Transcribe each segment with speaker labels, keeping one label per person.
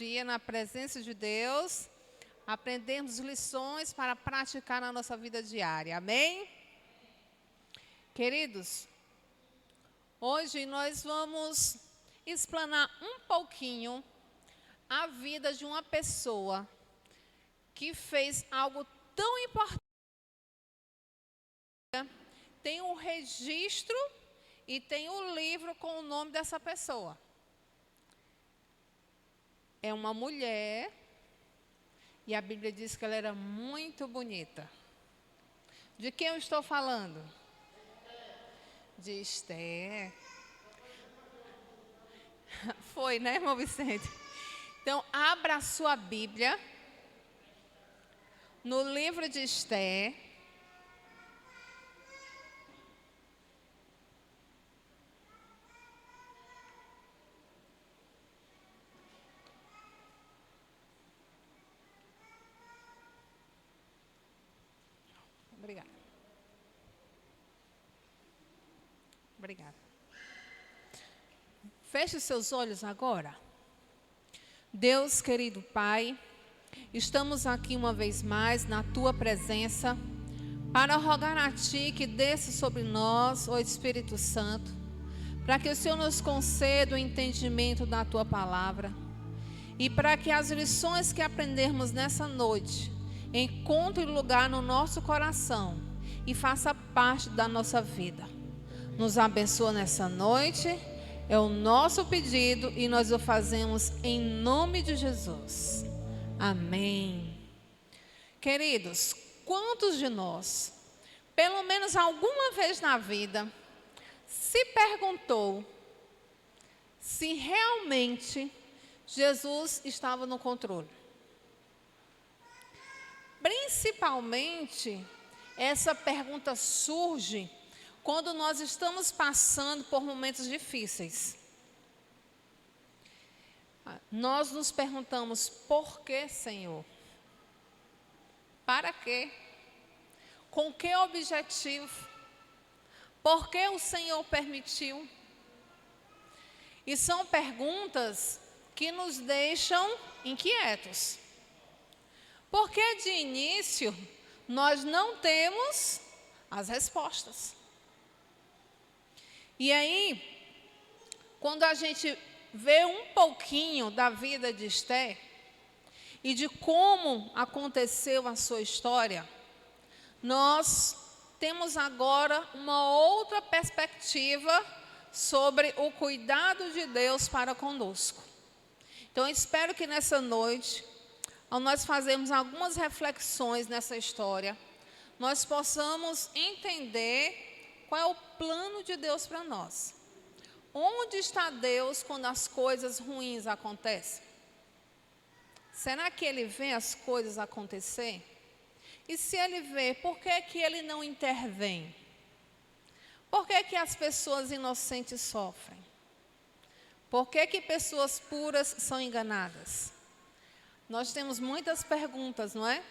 Speaker 1: dia na presença de Deus, aprendermos lições para praticar na nossa vida diária. Amém? Queridos, hoje nós vamos explanar um pouquinho a vida de uma pessoa que fez algo tão importante. Tem um registro e tem um livro com o nome dessa pessoa. É uma mulher e a Bíblia diz que ela era muito bonita. De quem eu estou falando? De Esther. Foi, né, irmão Vicente? Então, abra a sua Bíblia no livro de Esther. Obrigada. Obrigada. Feche os seus olhos agora. Deus, querido Pai, estamos aqui uma vez mais na Tua presença para rogar a Ti que desça sobre nós, ó Espírito Santo, para que o Senhor nos conceda o entendimento da Tua palavra e para que as lições que aprendermos nessa noite encontrem lugar no nosso coração e faça parte da nossa vida. Nos abençoa nessa noite. É o nosso pedido e nós o fazemos em nome de Jesus. Amém. Queridos, quantos de nós, pelo menos alguma vez na vida, se perguntou se realmente Jesus estava no controle? Principalmente, essa pergunta surge quando nós estamos passando por momentos difíceis. Nós nos perguntamos, por que, Senhor? Para quê? Com que objetivo? Por que o Senhor permitiu? E são perguntas que nos deixam inquietos. Porque de início, nós não temos as respostas. E aí, quando a gente vê um pouquinho da vida de Esther e de como aconteceu a sua história, nós temos agora uma outra perspectiva sobre o cuidado de Deus para conosco. Então, eu espero que nessa noite, ao nós fazermos algumas reflexões nessa história, nós possamos entender qual é o plano de Deus para nós. Onde está Deus quando as coisas ruins acontecem? Será que Ele vê as coisas acontecer? E se Ele vê, por que Ele não intervém? Por que as pessoas inocentes sofrem? Por que pessoas puras são enganadas? Nós temos muitas perguntas, não é?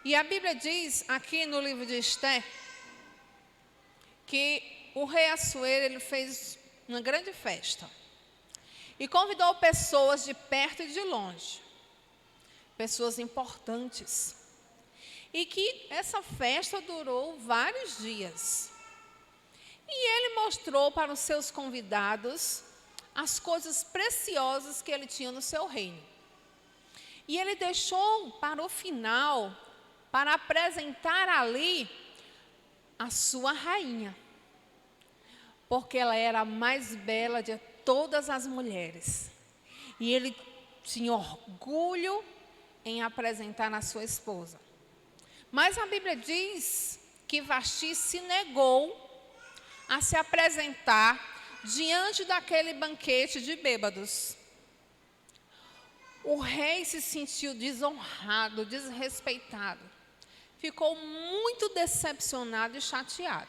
Speaker 1: E a Bíblia diz aqui no livro de Esther que o rei Assuero, ele fez uma grande festa e convidou pessoas de perto e de longe, pessoas importantes, e que essa festa durou vários dias. E ele mostrou para os seus convidados as coisas preciosas que ele tinha no seu reino. E ele deixou para o final, para apresentar ali a sua rainha, porque ela era a mais bela de todas as mulheres. E ele tinha orgulho em apresentar a sua esposa. Mas a Bíblia diz que Vasti se negou a se apresentar diante daquele banquete de bêbados. O rei se sentiu desonrado, desrespeitado. Ficou muito decepcionado e chateado.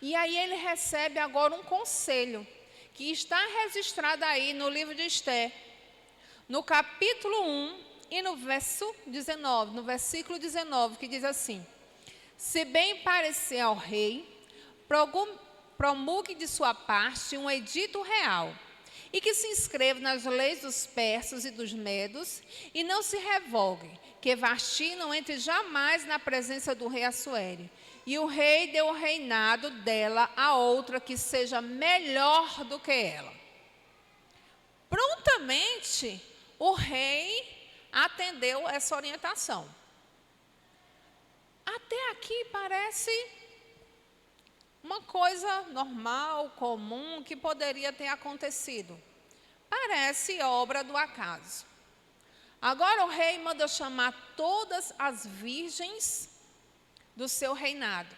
Speaker 1: E aí ele recebe agora um conselho, que está registrado aí no livro de Esther, no capítulo 1 e no versículo 19, que diz assim: se bem parecer ao rei, promulgue de sua parte um edito real, e que se inscreva nas leis dos persas e dos medos, e não se revogue, que Vasti não entre jamais na presença do rei Assuero. E o rei deu o reinado dela a outra que seja melhor do que ela. Prontamente, o rei atendeu essa orientação. Até aqui parece uma coisa normal, comum, que poderia ter acontecido. Parece obra do acaso. Agora o rei manda chamar todas as virgens do seu reinado.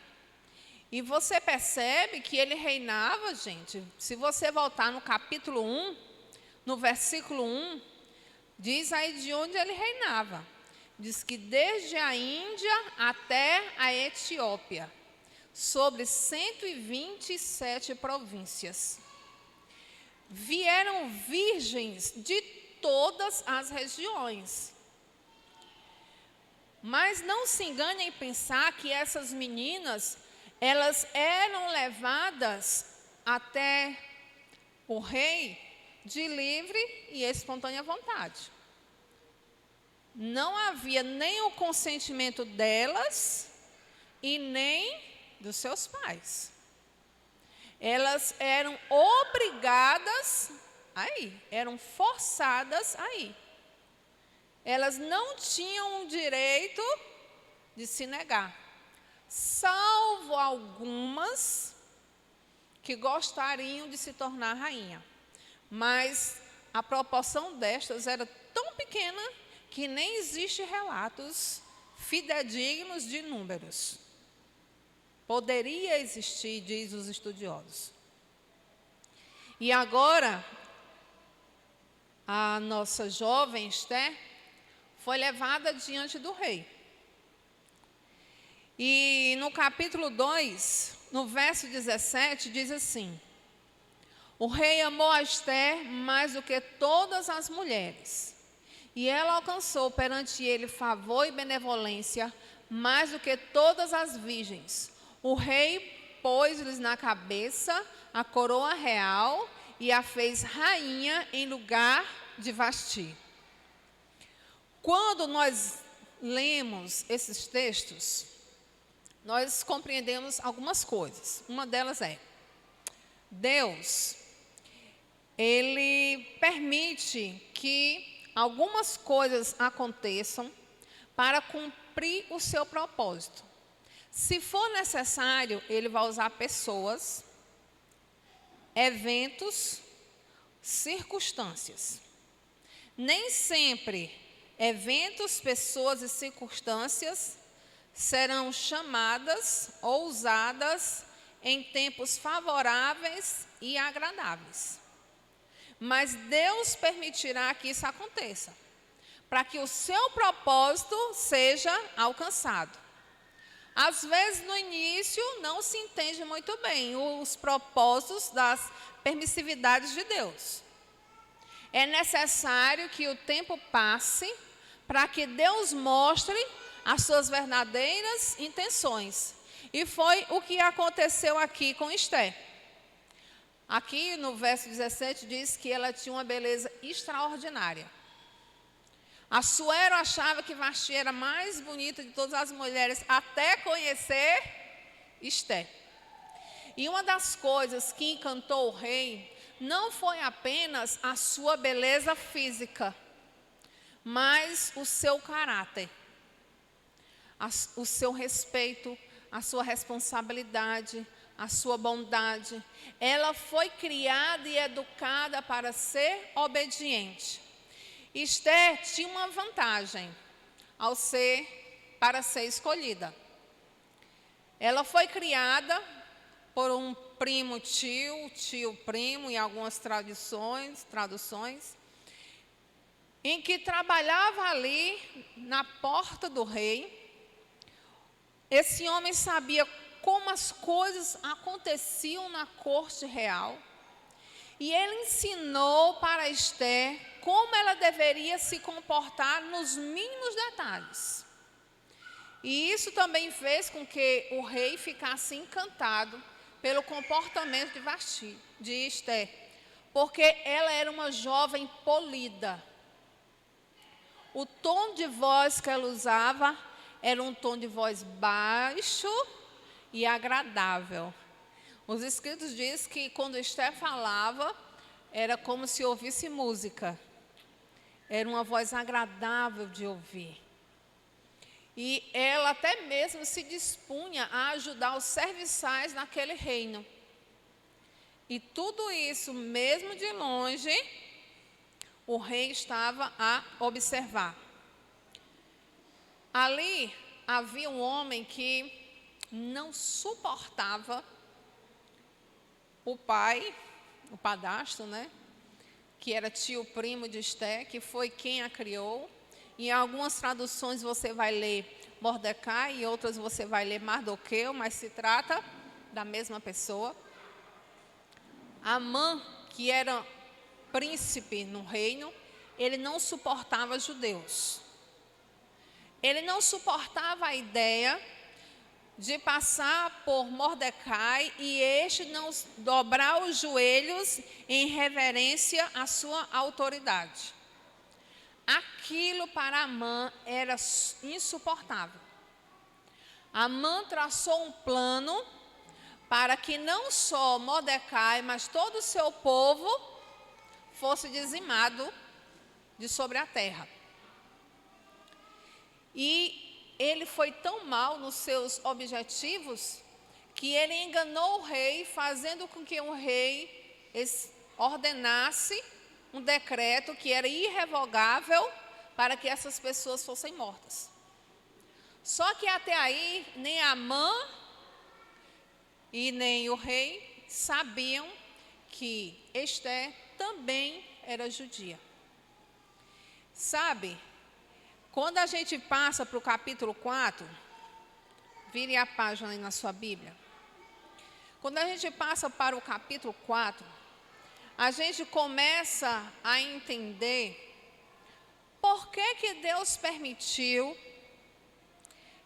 Speaker 1: E você percebe que ele reinava, gente, se você voltar no capítulo 1, no versículo 1, diz aí de onde ele reinava. Diz que desde a Índia até a Etiópia, sobre 127 províncias. Vieram virgens de todas as regiões. Mas não se engane em pensar que essas meninas, elas eram levadas até o rei de livre e espontânea vontade. Não havia nem o consentimento delas e nem dos seus pais. Elas eram obrigadas a ir, eram forçadas a ir. Elas não tinham o direito de se negar, salvo algumas que gostariam de se tornar rainha. Mas a proporção destas era tão pequena que nem existe relatos fidedignos de números. Poderia existir, diz os estudiosos. E agora, a nossa jovem Esther foi levada diante do rei. E no capítulo 2, no verso 17, diz assim: o rei amou a Esther mais do que todas as mulheres, e ela alcançou perante ele favor e benevolência mais do que todas as virgens. O rei pôs-lhes na cabeça a coroa real e a fez rainha em lugar de Vasti. Quando nós lemos esses textos, nós compreendemos algumas coisas. Uma delas é: Deus, Ele permite que algumas coisas aconteçam para cumprir o seu propósito. Se for necessário, Ele vai usar pessoas, eventos, circunstâncias. Nem sempre eventos, pessoas e circunstâncias serão chamadas ou usadas em tempos favoráveis e agradáveis. Mas Deus permitirá que isso aconteça, para que o seu propósito seja alcançado. Às vezes, no início, não se entende muito bem os propósitos das permissividades de Deus. É necessário que o tempo passe para que Deus mostre as suas verdadeiras intenções. E foi o que aconteceu aqui com Esther. Aqui no verso 17 diz que ela tinha uma beleza extraordinária. Assuero achava que Vasti era a mais bonita de todas as mulheres, até conhecer Esther. E uma das coisas que encantou o rei não foi apenas a sua beleza física, mas o seu caráter, o seu respeito, a sua responsabilidade, a sua bondade. Ela foi criada e educada para ser obediente. Esther tinha uma vantagem para ser escolhida. Ela foi criada por um primo tio primo, em algumas traduções, em que trabalhava ali na porta do rei. Esse homem sabia como as coisas aconteciam na corte real, e ele ensinou para Esther como ela deveria se comportar nos mínimos detalhes. E isso também fez com que o rei ficasse encantado pelo comportamento de Vasti, de Esther, porque ela era uma jovem polida. O tom de voz que ela usava era um tom de voz baixo e agradável. Os escritos dizem que quando Esther falava, era como se ouvisse música. Era uma voz agradável de ouvir. E ela até mesmo se dispunha a ajudar os serviçais naquele reino. E tudo isso, mesmo de longe, o rei estava a observar. Ali havia um homem que não suportava o pai, o padrasto, né? Que era tio primo de Esther, que foi quem a criou. Em algumas traduções você vai ler Mordecai, e outras você vai ler Mardoqueu, mas se trata da mesma pessoa. Amã, que era príncipe no reino, ele não suportava judeus. Ele não suportava a ideia de passar por Mordecai e este não dobrar os joelhos em reverência à sua autoridade. Aquilo para Amã era insuportável. Amã traçou um plano para que não só Mordecai, mas todo o seu povo fosse dizimado de sobre a terra. E ele foi tão mal nos seus objetivos que ele enganou o rei, fazendo com que o rei ordenasse um decreto que era irrevogável para que essas pessoas fossem mortas. Só que até aí, nem Amã e nem o rei sabiam que Esther também era judia. Sabe, quando a gente passa para o capítulo 4, vire a página aí na sua Bíblia. Quando a gente passa para o capítulo 4, a gente começa a entender por que Deus permitiu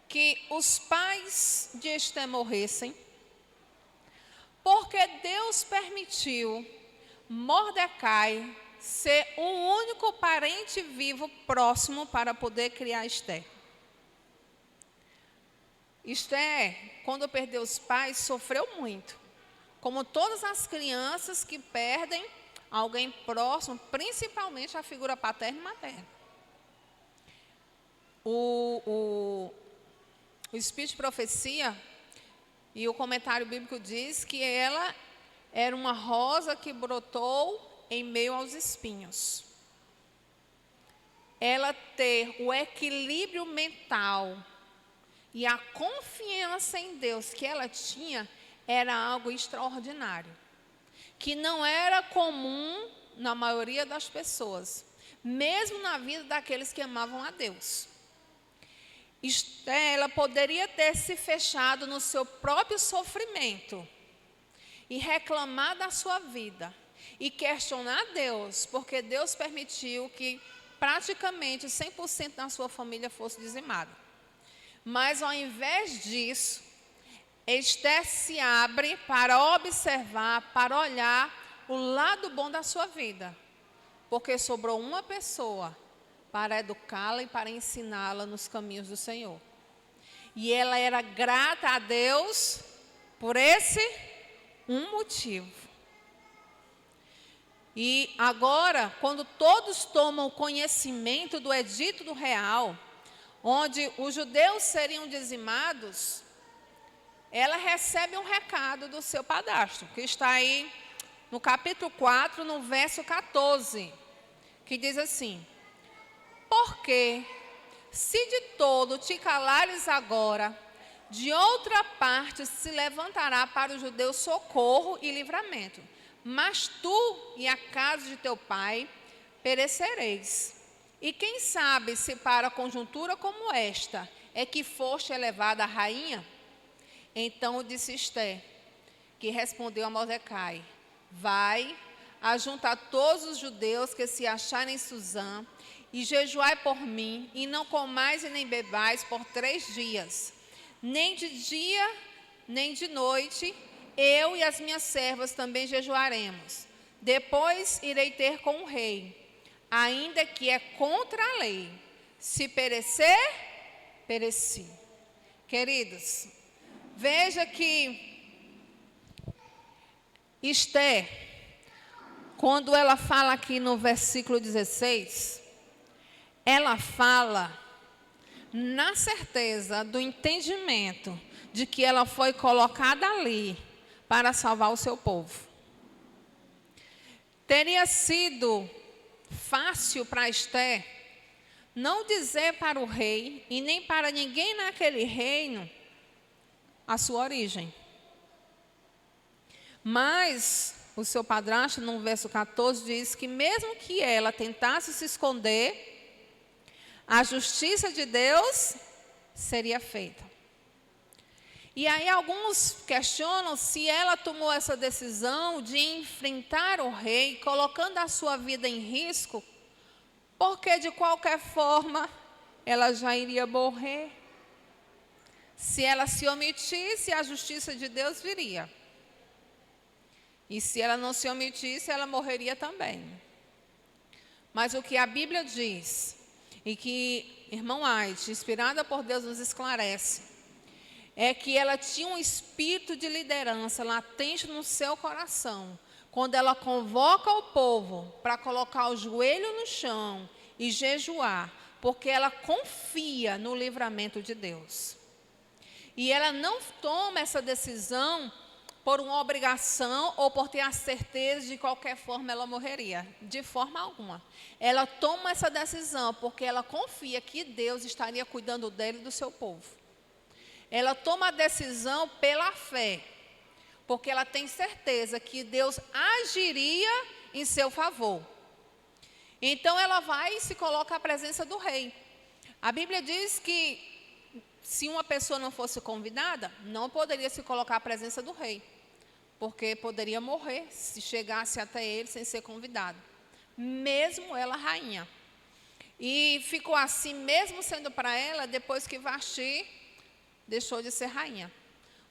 Speaker 1: que os pais de Esther morressem, porque Deus permitiu Mordecai ser o único parente vivo próximo para poder criar Esther. Esther, quando perdeu os pais, sofreu muito. Como todas as crianças que perdem alguém próximo, principalmente a figura paterna e materna. O Espírito de Profecia e o comentário bíblico diz que ela era uma rosa que brotou em meio aos espinhos. Ela ter o equilíbrio mental e a confiança em Deus que ela tinha era algo extraordinário, que não era comum na maioria das pessoas, mesmo na vida daqueles que amavam a Deus. Ela poderia ter se fechado no seu próprio sofrimento e reclamar da sua vida e questionar Deus, porque Deus permitiu que praticamente 100% da sua família fosse dizimada. Mas ao invés disso, Esther se abre para observar, para olhar o lado bom da sua vida, porque sobrou uma pessoa para educá-la e para ensiná-la nos caminhos do Senhor. E ela era grata a Deus por esse um motivo. E agora, quando todos tomam conhecimento do edito do real, onde os judeus seriam dizimados, ela recebe um recado do seu padrasto, que está aí no capítulo 4, no verso 14, que diz assim: porque se de todo te calares agora, de outra parte se levantará para os judeus socorro e livramento. Mas tu e a casa de teu pai perecereis. E quem sabe se para conjuntura como esta é que foste elevada a rainha? Então disse Esther, que respondeu a Mordecai: vai, ajunta todos os judeus que se acharem em Suzã, e jejuai por mim, e não comais e nem bebais por 3 dias, nem de dia, nem de noite. Eu e as minhas servas também jejuaremos. Depois irei ter com o rei, ainda que é contra a lei. Se perecer, pereci. Queridos, veja que Esther, quando ela fala aqui no versículo 16, ela fala na certeza do entendimento de que ela foi colocada ali para salvar o seu povo. Teria sido fácil para Esther não dizer para o rei e nem para ninguém naquele reino a sua origem. Mas o seu padrasto, no verso 14, diz que mesmo que ela tentasse se esconder, a justiça de Deus seria feita. E aí alguns questionam se ela tomou essa decisão de enfrentar o rei, colocando a sua vida em risco, porque de qualquer forma ela já iria morrer. Se ela se omitisse, a justiça de Deus viria. E se ela não se omitisse, ela morreria também. Mas o que a Bíblia diz, e que irmão White, inspirada por Deus, nos esclarece, é que ela tinha um espírito de liderança latente no seu coração. Quando ela convoca o povo para colocar o joelho no chão e jejuar, porque ela confia no livramento de Deus. E ela não toma essa decisão por uma obrigação ou por ter a certeza de qualquer forma ela morreria. De forma alguma. Ela toma essa decisão porque ela confia que Deus estaria cuidando dele e do seu povo. Ela toma a decisão pela fé, porque ela tem certeza que Deus agiria em seu favor. Então ela vai e se coloca à presença do rei. A Bíblia diz que se uma pessoa não fosse convidada, não poderia se colocar à presença do rei, porque poderia morrer se chegasse até ele sem ser convidado, mesmo ela rainha. E ficou assim, mesmo sendo para ela, depois que Vasti deixou de ser rainha.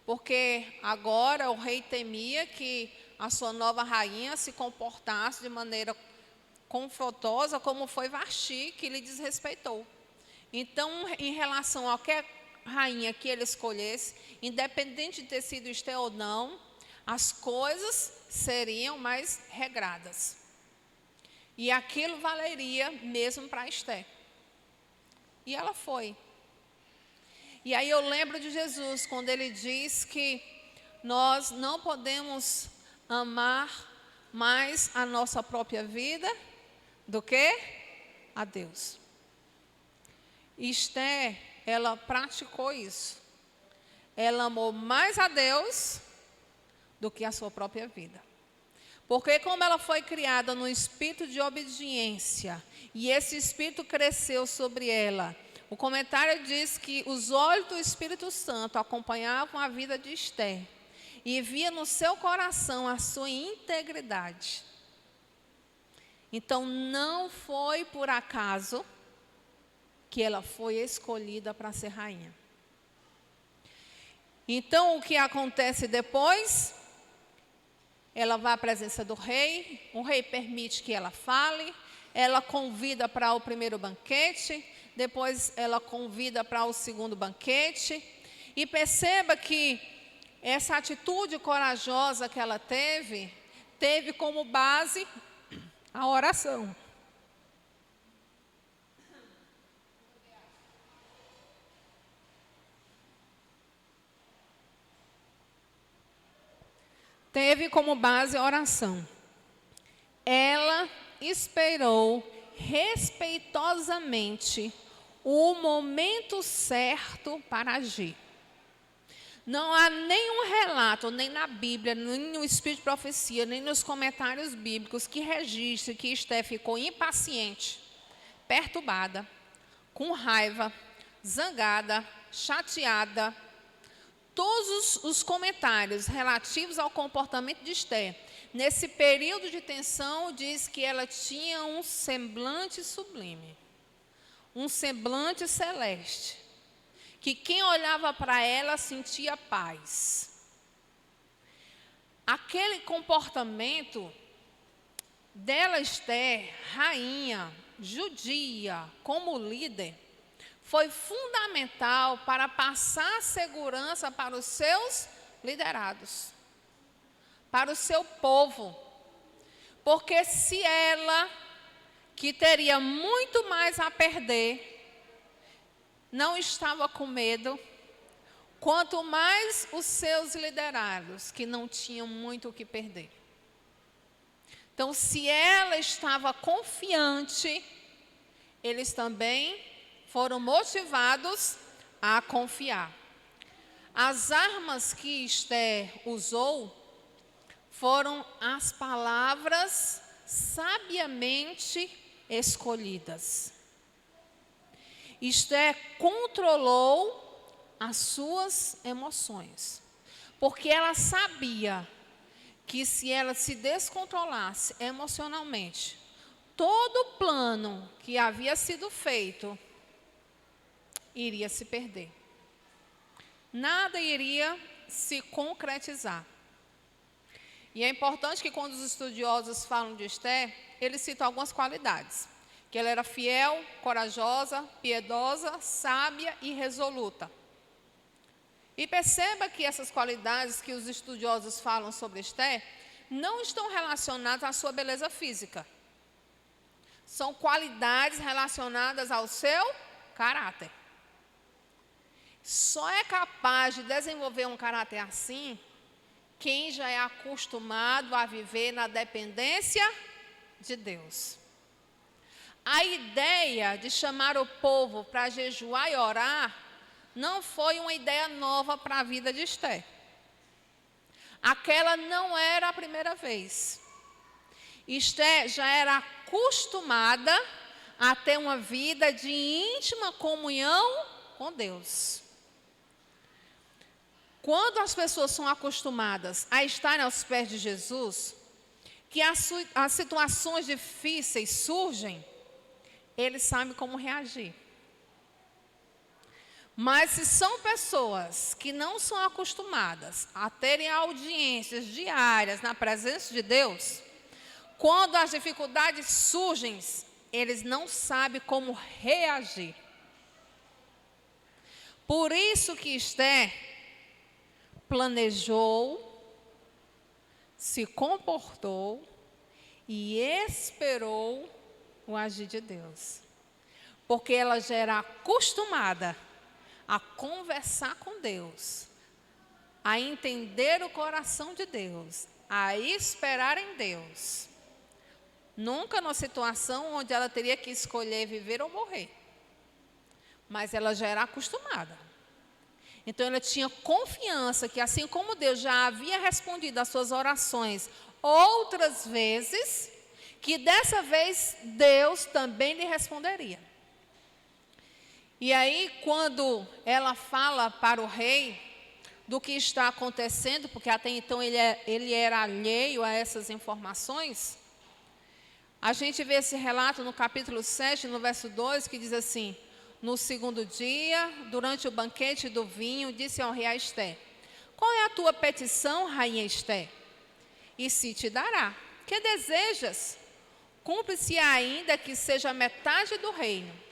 Speaker 1: Porque agora o rei temia que a sua nova rainha se comportasse de maneira confrontosa, como foi Vasti, que lhe desrespeitou. Então, em relação a qualquer rainha que ele escolhesse, independente de ter sido Esther ou não, as coisas seriam mais regradas. E aquilo valeria mesmo para Esther. E ela foi. E aí eu lembro de Jesus, quando ele diz que nós não podemos amar mais a nossa própria vida do que a Deus. Esther, ela praticou isso. Ela amou mais a Deus do que a sua própria vida. Porque como ela foi criada no espírito de obediência, e esse espírito cresceu sobre ela, o comentário diz que os olhos do Espírito Santo acompanhavam a vida de Esther e via no seu coração a sua integridade. Então não foi por acaso que ela foi escolhida para ser rainha. Então o que acontece depois? Ela vai à presença do rei, o rei permite que ela fale, ela convida para o primeiro banquete, depois ela convida para o segundo banquete. E perceba que essa atitude corajosa que ela teve como base a oração. Teve como base a oração. Ela esperou respeitosamente o momento certo para agir. Não há nenhum relato, nem na Bíblia, nem no Espírito de Profecia, nem nos comentários bíblicos que registre que Esther ficou impaciente, perturbada, com raiva, zangada, chateada. Todos os comentários relativos ao comportamento de Esther, nesse período de tensão, diz que ela tinha um semblante sublime, um semblante celeste, que quem olhava para ela sentia paz. Aquele comportamento dela Esther, rainha, judia, como líder, foi fundamental para passar segurança para os seus liderados, para o seu povo. Porque se ela, que teria muito mais a perder, não estava com medo, quanto mais os seus liderados, que não tinham muito o que perder. Então, se ela estava confiante, eles também foram motivados a confiar. As armas que Esther usou foram as palavras sabiamente escolhidas. Esther controlou as suas emoções, porque ela sabia que se ela se descontrolasse emocionalmente, todo o plano que havia sido feito iria se perder. Nada iria se concretizar. E é importante que quando os estudiosos falam de Esther, eles citam algumas qualidades. Que ela era fiel, corajosa, piedosa, sábia e resoluta. E perceba que essas qualidades que os estudiosos falam sobre Esther não estão relacionadas à sua beleza física. São qualidades relacionadas ao seu caráter. Só é capaz de desenvolver um caráter assim quem já é acostumado a viver na dependência de Deus. A ideia de chamar o povo para jejuar e orar não foi uma ideia nova para a vida de Esther. Aquela não era a primeira vez. Esther já era acostumada a ter uma vida de íntima comunhão com Deus. Quando as pessoas são acostumadas a estarem aos pés de Jesus, que as situações difíceis surgem, eles sabem como reagir. Mas se são pessoas que não são acostumadas a terem audiências diárias na presença de Deus, quando as dificuldades surgem, eles não sabem como reagir. Por isso que Esther planejou, se comportou e esperou o agir de Deus. Porque ela já era acostumada a conversar com Deus, a entender o coração de Deus, a esperar em Deus. Nunca numa situação onde ela teria que escolher viver ou morrer. Mas ela já era acostumada. Então ela tinha confiança que assim como Deus já havia respondido às suas orações outras vezes, que dessa vez Deus também lhe responderia. E aí, quando ela fala para o rei do que está acontecendo, porque até então ele era alheio a essas informações, a gente vê esse relato no capítulo 7, no verso 2, que diz assim: no segundo dia, durante o banquete do vinho, disse ao rei a Esther: qual é a tua petição, rainha Esther? E se te dará. Que desejas? Cumpre-se ainda que seja metade do reino.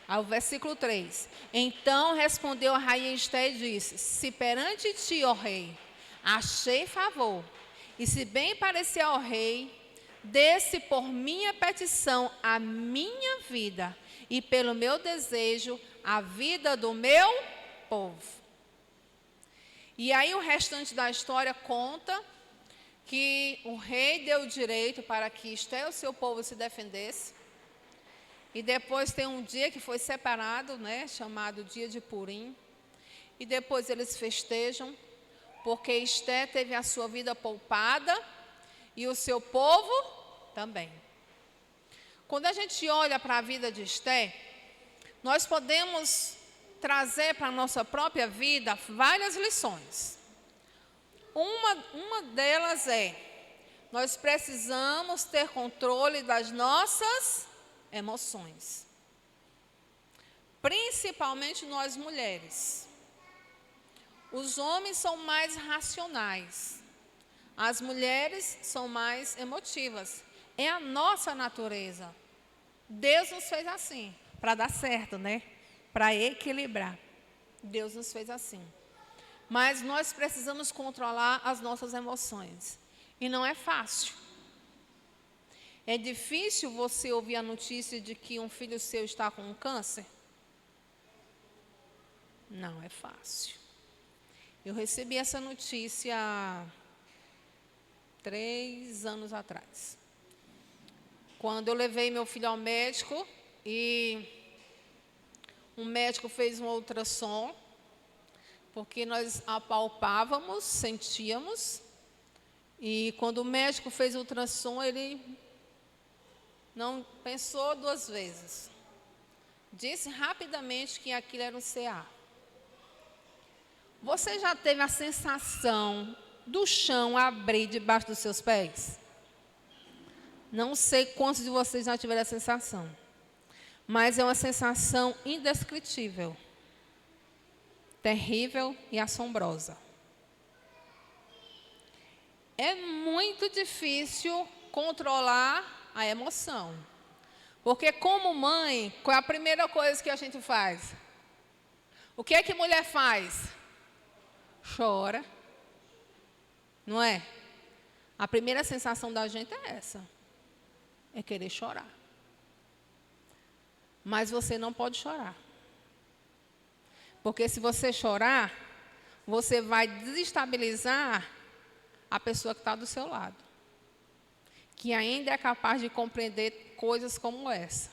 Speaker 1: Ao versículo 3. Então respondeu a rainha Esther e disse: se perante ti, ó rei, achei favor, e se bem parecer ao rei, desse por minha petição a minha vida, e pelo meu desejo a vida do meu povo. E aí o restante da história conta que o rei deu direito para que Esther e o seu povo se defendesse. E depois tem um dia que foi separado, chamado dia de Purim. E depois eles festejam, porque Esther teve a sua vida poupada e o seu povo também. Quando a gente olha para a vida de Esther, nós podemos trazer para a nossa própria vida várias lições. Uma delas é: nós precisamos ter controle das nossas emoções. Principalmente nós mulheres. Os homens são mais racionais. As mulheres são mais emotivas. É a nossa natureza. Deus nos fez assim, para dar certo, né? Para equilibrar. Deus nos fez assim. Mas nós precisamos controlar as nossas emoções. E não é fácil. É difícil você ouvir a notícia de que um filho seu está com um câncer? Não é fácil. Eu recebi essa notícia há 3 anos atrás. Quando eu levei meu filho ao médico e um médico fez um ultrassom, porque nós apalpávamos, sentíamos, e quando o médico fez o ultrassom, ele não pensou 2 vezes. Disse rapidamente que aquilo era um CA. Você já teve a sensação do chão abrir debaixo dos seus pés? Não sei quantos de vocês já tiveram a sensação, mas é uma sensação indescritível, terrível e assombrosa. É muito difícil controlar a emoção, porque como mãe, qual é a primeira coisa que a gente faz? O que é que mulher faz? Chora, não é? A primeira sensação da gente é essa, é querer chorar. Mas você não pode chorar. Porque se você chorar, você vai desestabilizar a pessoa que está do seu lado, que ainda é capaz de compreender coisas como essa,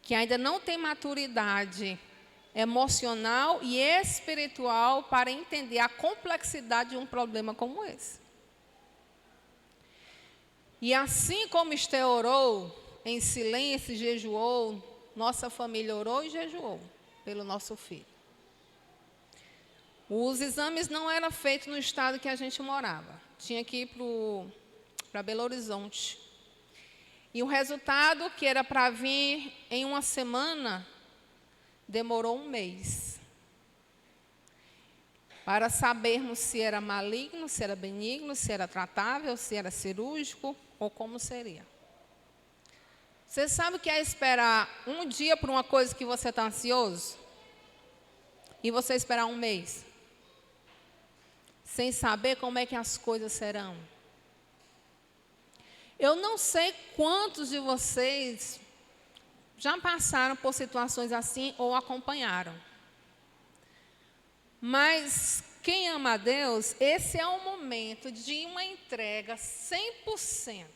Speaker 1: que ainda não tem maturidade emocional e espiritual para entender a complexidade de um problema como esse. E assim como Esther orou, em silêncio, jejuou, nossa família orou e jejuou pelo nosso filho. Os exames não eram feitos no estado que a gente morava. Tinha que ir para Belo Horizonte. E o resultado, que era para vir em 1 semana, demorou 1 mês. Para sabermos se era maligno, se era benigno, se era tratável, se era cirúrgico ou como seria. Você sabe o que é esperar 1 dia por uma coisa que você está ansioso? E você esperar 1 mês? Sem saber como é que as coisas serão. Eu não sei quantos de vocês já passaram por situações assim ou acompanharam. Mas quem ama a Deus, esse é um momento de uma entrega 100%.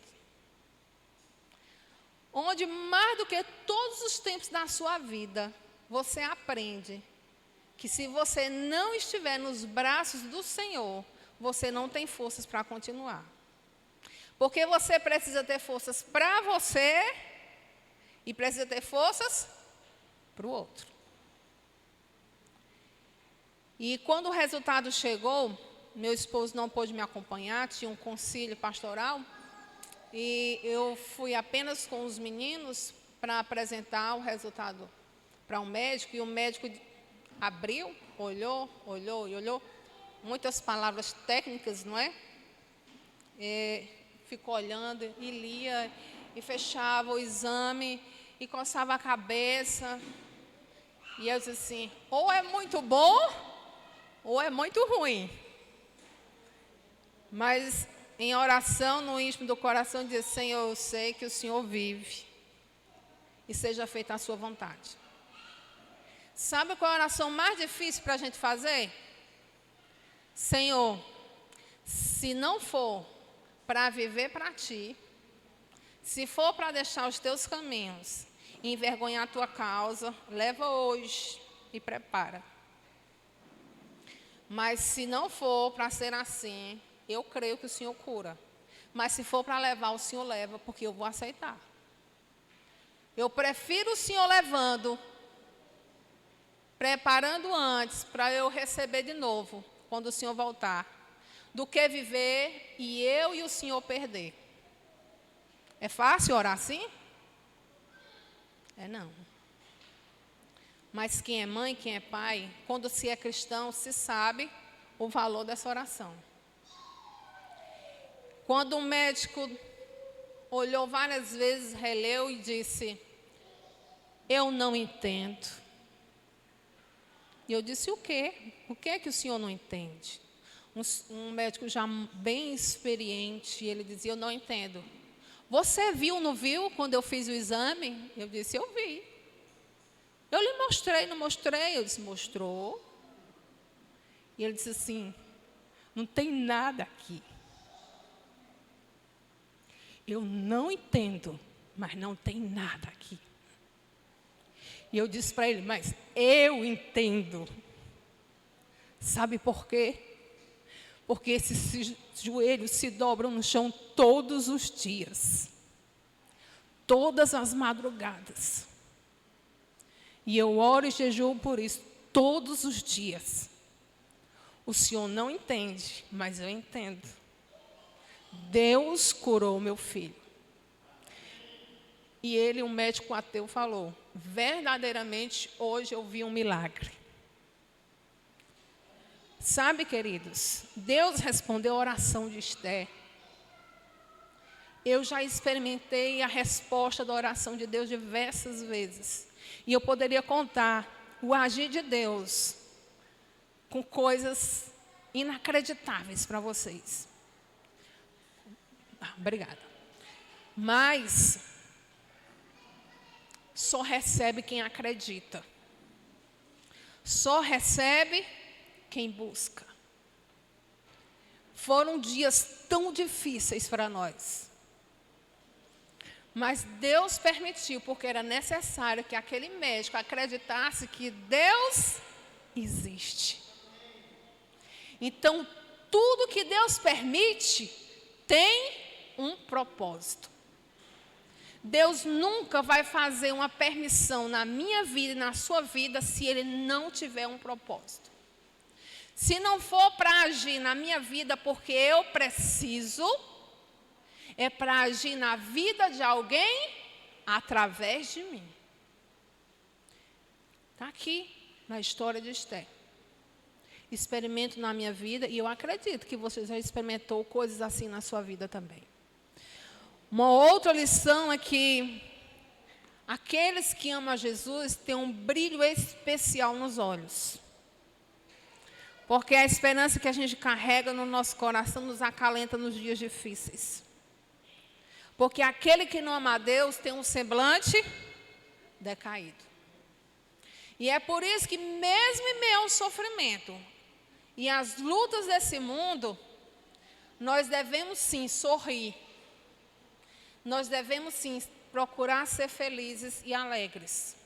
Speaker 1: Onde mais do que todos os tempos da sua vida, você aprende que se você não estiver nos braços do Senhor, você não tem forças para continuar. Porque você precisa ter forças para você e precisa ter forças para o outro. E quando o resultado chegou, meu esposo não pôde me acompanhar, tinha um concílio pastoral, e eu fui apenas com os meninos para apresentar o resultado para um médico, e o médico abriu, olhou, muitas palavras técnicas, não é? E ficou olhando e lia, e fechava o exame, e coçava a cabeça. E eu disse assim, ou é muito bom, ou é muito ruim. Mas em oração, no íntimo do coração, dizia, Senhor, eu sei que o Senhor vive, e seja feita a sua vontade. Sabe qual é a oração mais difícil para a gente fazer? Senhor, se não for para viver para Ti, se for para deixar os Teus caminhos, envergonhar a Tua causa, leva hoje e prepara. Mas se não for para ser assim, eu creio que o Senhor cura. Mas se for para levar, o Senhor leva, porque eu vou aceitar. Eu prefiro o Senhor levando, preparando antes, para eu receber de novo, quando o Senhor voltar, do que viver e eu e o Senhor perder. É fácil orar assim? É não. Mas quem é mãe, quem é pai, quando se é cristão, se sabe o valor dessa oração. Quando um médico olhou várias vezes, releu e disse: eu não entendo. E eu disse: o quê? O que é que o senhor não entende? Um médico já bem experiente, ele dizia: eu não entendo. Você viu, não viu, quando eu fiz o exame? Eu disse: eu vi. Eu lhe mostrei, não mostrei? Eu disse: mostrou. E ele disse assim: não tem nada aqui. Eu não entendo, mas não tem nada aqui. E eu disse para ele: mas eu entendo. Sabe por quê? Porque esses joelhos se dobram no chão todos os dias. Todas as madrugadas. E eu oro e jejuo por isso todos os dias. O senhor não entende, mas eu entendo. Deus curou meu filho. E ele, um médico ateu, falou: verdadeiramente, hoje eu vi um milagre. Sabe, queridos, Deus respondeu a oração de Esther. Eu já experimentei a resposta da oração de Deus diversas vezes. E eu poderia contar o agir de Deus com coisas inacreditáveis para vocês. Obrigada. Mas só recebe quem acredita. Só recebe quem busca. Foram dias tão difíceis para nós. Mas Deus permitiu, porque era necessário que aquele médico acreditasse que Deus existe. Então, tudo que Deus permite tem um propósito. Deus nunca vai fazer uma permissão na minha vida e na sua vida se Ele não tiver um propósito. Se não for para agir na minha vida porque eu preciso, é para agir na vida de alguém através de mim. Está aqui na história de Esther. Experimento na minha vida e eu acredito que você já experimentou coisas assim na sua vida também. Uma outra lição é que aqueles que amam a Jesus têm um brilho especial nos olhos. Porque a esperança que a gente carrega no nosso coração nos acalenta nos dias difíceis. Porque aquele que não ama a Deus tem um semblante decaído. E é por isso que mesmo em meio ao sofrimento e às lutas desse mundo, nós devemos sim sorrir. Nós devemos sim procurar ser felizes e alegres.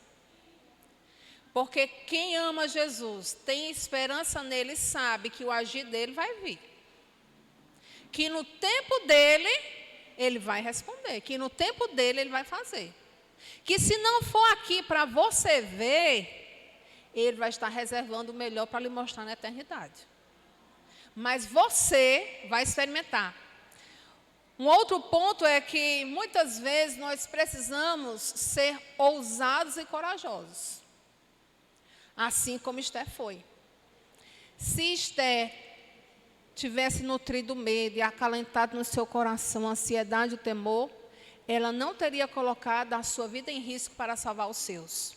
Speaker 1: Porque quem ama Jesus, tem esperança nele e sabe que o agir dele vai vir. Que no tempo dele, ele vai responder. Que no tempo dele, ele vai fazer. Que se não for aqui para você ver, ele vai estar reservando o melhor para lhe mostrar na eternidade. Mas você vai experimentar. Um outro ponto é que muitas vezes nós precisamos ser ousados e corajosos. Assim como Esther foi. Se Esther tivesse nutrido medo e acalentado no seu coração a ansiedade e o temor, ela não teria colocado a sua vida em risco para salvar os seus.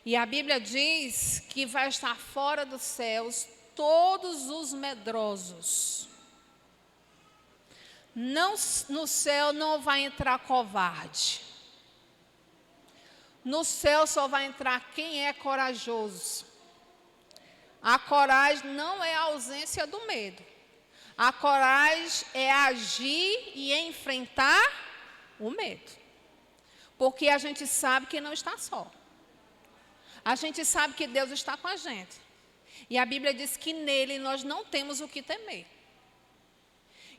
Speaker 1: E a Bíblia diz que vai estar fora dos céus todos os medrosos. Não, no céu não vai entrar covarde. No céu só vai entrar quem é corajoso. A coragem não é a ausência do medo. A coragem é agir e enfrentar o medo. Porque a gente sabe que não está só. A gente sabe que Deus está com a gente. E a Bíblia diz que nele nós não temos o que temer.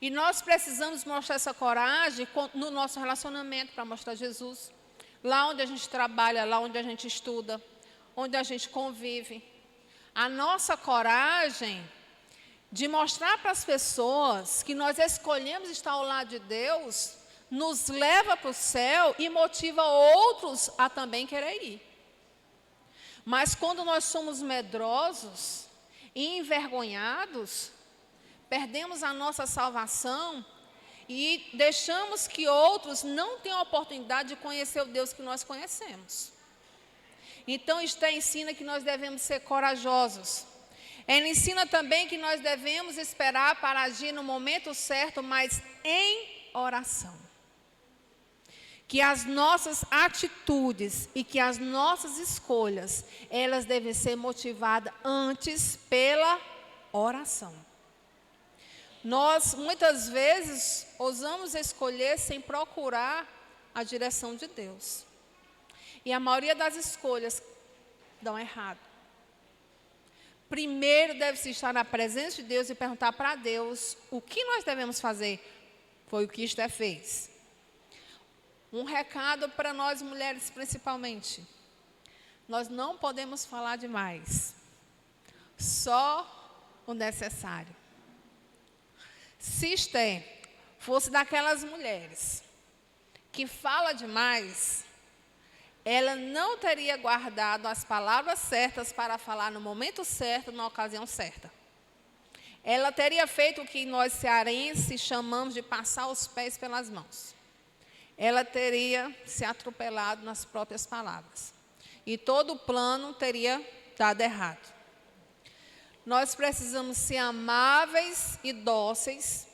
Speaker 1: E nós precisamos mostrar essa coragem no nosso relacionamento para mostrar Jesus. Lá onde a gente trabalha, lá onde a gente estuda, onde a gente convive. A nossa coragem de mostrar para as pessoas que nós escolhemos estar ao lado de Deus, nos leva para o céu e motiva outros a também querer ir. Mas quando nós somos medrosos e envergonhados, perdemos a nossa salvação E deixamos que outros não tenham a oportunidade de conhecer o Deus que nós conhecemos. Então, Esther ensina que nós devemos ser corajosos. Ela ensina também que nós devemos esperar para agir no momento certo, mas em oração. Que as nossas atitudes e que as nossas escolhas, elas devem ser motivadas antes pela oração. Nós, muitas vezes, ousamos escolher sem procurar a direção de Deus. E a maioria das escolhas dão errado. Primeiro deve-se estar na presença de Deus e perguntar para Deus o que nós devemos fazer. Foi o que Esther fez. Um recado para nós mulheres principalmente. Nós não podemos falar demais. Só o necessário. Se Esther fosse daquelas mulheres que fala demais, ela não teria guardado as palavras certas para falar no momento certo, na ocasião certa. Ela teria feito o que nós cearenses chamamos de passar os pés pelas mãos. Ela teria se atropelado nas próprias palavras. E todo o plano teria dado errado. Nós precisamos ser amáveis e dóceis,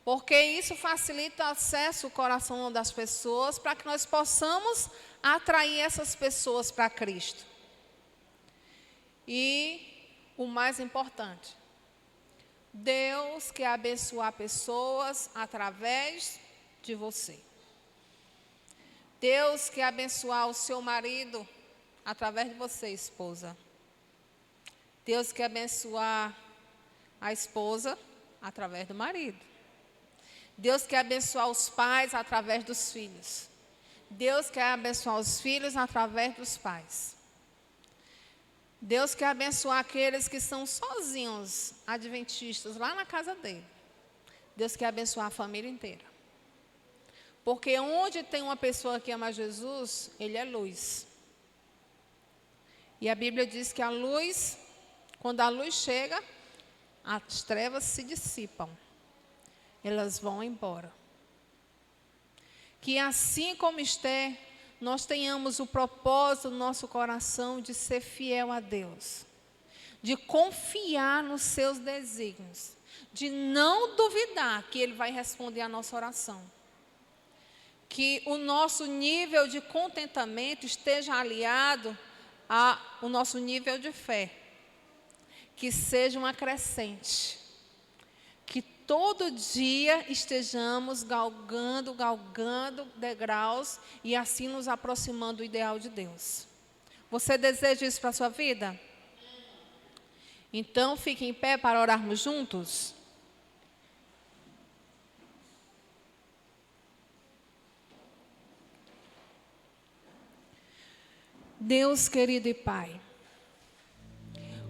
Speaker 1: porque isso facilita o acesso ao coração das pessoas, para que nós possamos atrair essas pessoas para Cristo. E o mais importante, Deus quer abençoar pessoas através de você. Deus quer abençoar o seu marido através de você, esposa. Deus quer abençoar a esposa através do marido. Deus quer abençoar os pais através dos filhos. Deus quer abençoar os filhos através dos pais. Deus quer abençoar aqueles que são sozinhos, adventistas, lá na casa dele. Deus quer abençoar a família inteira. Porque onde tem uma pessoa que ama Jesus, ele é luz. E a Bíblia diz que a luz, quando a luz chega, as trevas se dissipam. Elas vão embora. Que assim como Esther, nós tenhamos o propósito no nosso coração de ser fiel a Deus. De confiar nos seus desígnios. De não duvidar que Ele vai responder a nossa oração. Que o nosso nível de contentamento esteja aliado ao nosso nível de fé. Que seja uma crescente. Que todo dia estejamos galgando degraus e assim nos aproximando do ideal de Deus. Você deseja isso para a sua vida? Então, fique em pé para orarmos juntos. Deus querido e Pai,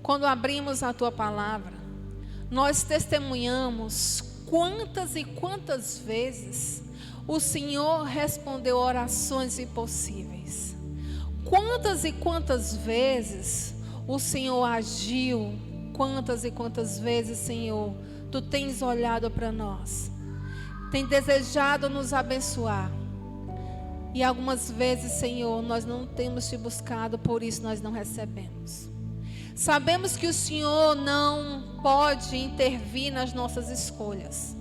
Speaker 1: quando abrimos a Tua palavra, nós testemunhamos quantas e quantas vezes o Senhor respondeu orações impossíveis. Quantas e quantas vezes o Senhor agiu, quantas e quantas vezes, Senhor, Tu tens olhado para nós, tem desejado nos abençoar. E algumas vezes, Senhor, nós não temos Te buscado, por isso nós não recebemos. Sabemos que o Senhor não pode intervir nas nossas escolhas.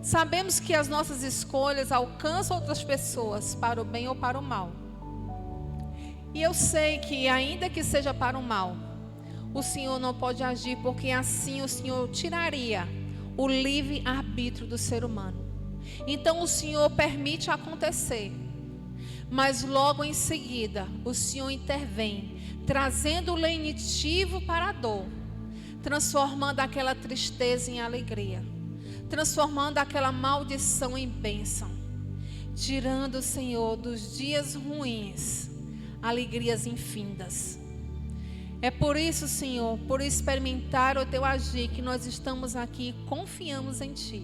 Speaker 1: Sabemos que as nossas escolhas alcançam outras pessoas para o bem ou para o mal. E eu sei que ainda que seja para o mal, o Senhor não pode agir, porque assim o Senhor tiraria o livre-arbítrio do ser humano. Então o Senhor permite acontecer, mas logo em seguida o Senhor intervém, trazendo o lenitivo para a dor, transformando aquela tristeza em alegria, transformando aquela maldição em bênção, tirando, Senhor, dos dias ruins, alegrias infindas. É por isso, Senhor, por experimentar o Teu agir, que nós estamos aqui e confiamos em Ti.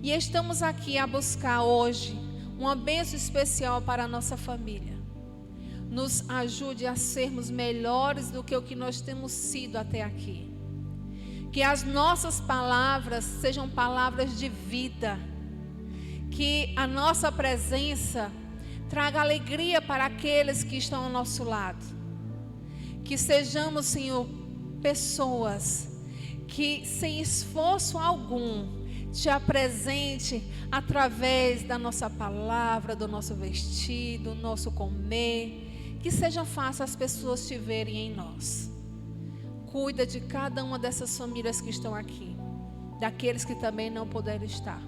Speaker 1: E estamos aqui a buscar hoje uma bênção especial para a nossa família. Nos ajude a sermos melhores do que o que nós temos sido até aqui. Que as nossas palavras sejam palavras de vida, Que a nossa presença traga alegria para aqueles que estão ao nosso lado. Que sejamos, Senhor, pessoas que sem esforço algum te apresente através da nossa palavra, do nosso vestir, do nosso comer. Que seja fácil as pessoas te verem em nós. Cuida de cada uma dessas famílias que estão aqui, daqueles que também não puderam estar.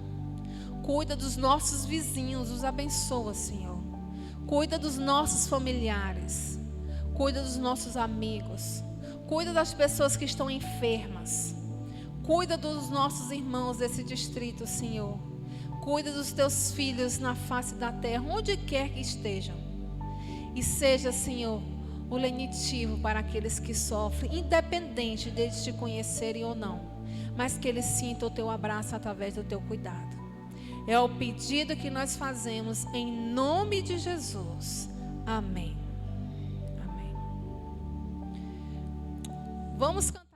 Speaker 1: Cuida dos nossos vizinhos, os abençoa, Senhor. Cuida dos nossos familiares. Cuida dos nossos amigos. Cuida das pessoas que estão enfermas. Cuida dos nossos irmãos desse distrito, Senhor. Cuida dos teus filhos na face da terra, onde quer que estejam. E seja, Senhor, o lenitivo para aqueles que sofrem, independente deles te conhecerem ou não. Mas que eles sintam o teu abraço através do teu cuidado. É o pedido que nós fazemos em nome de Jesus. Amém. Amém. Vamos cantar.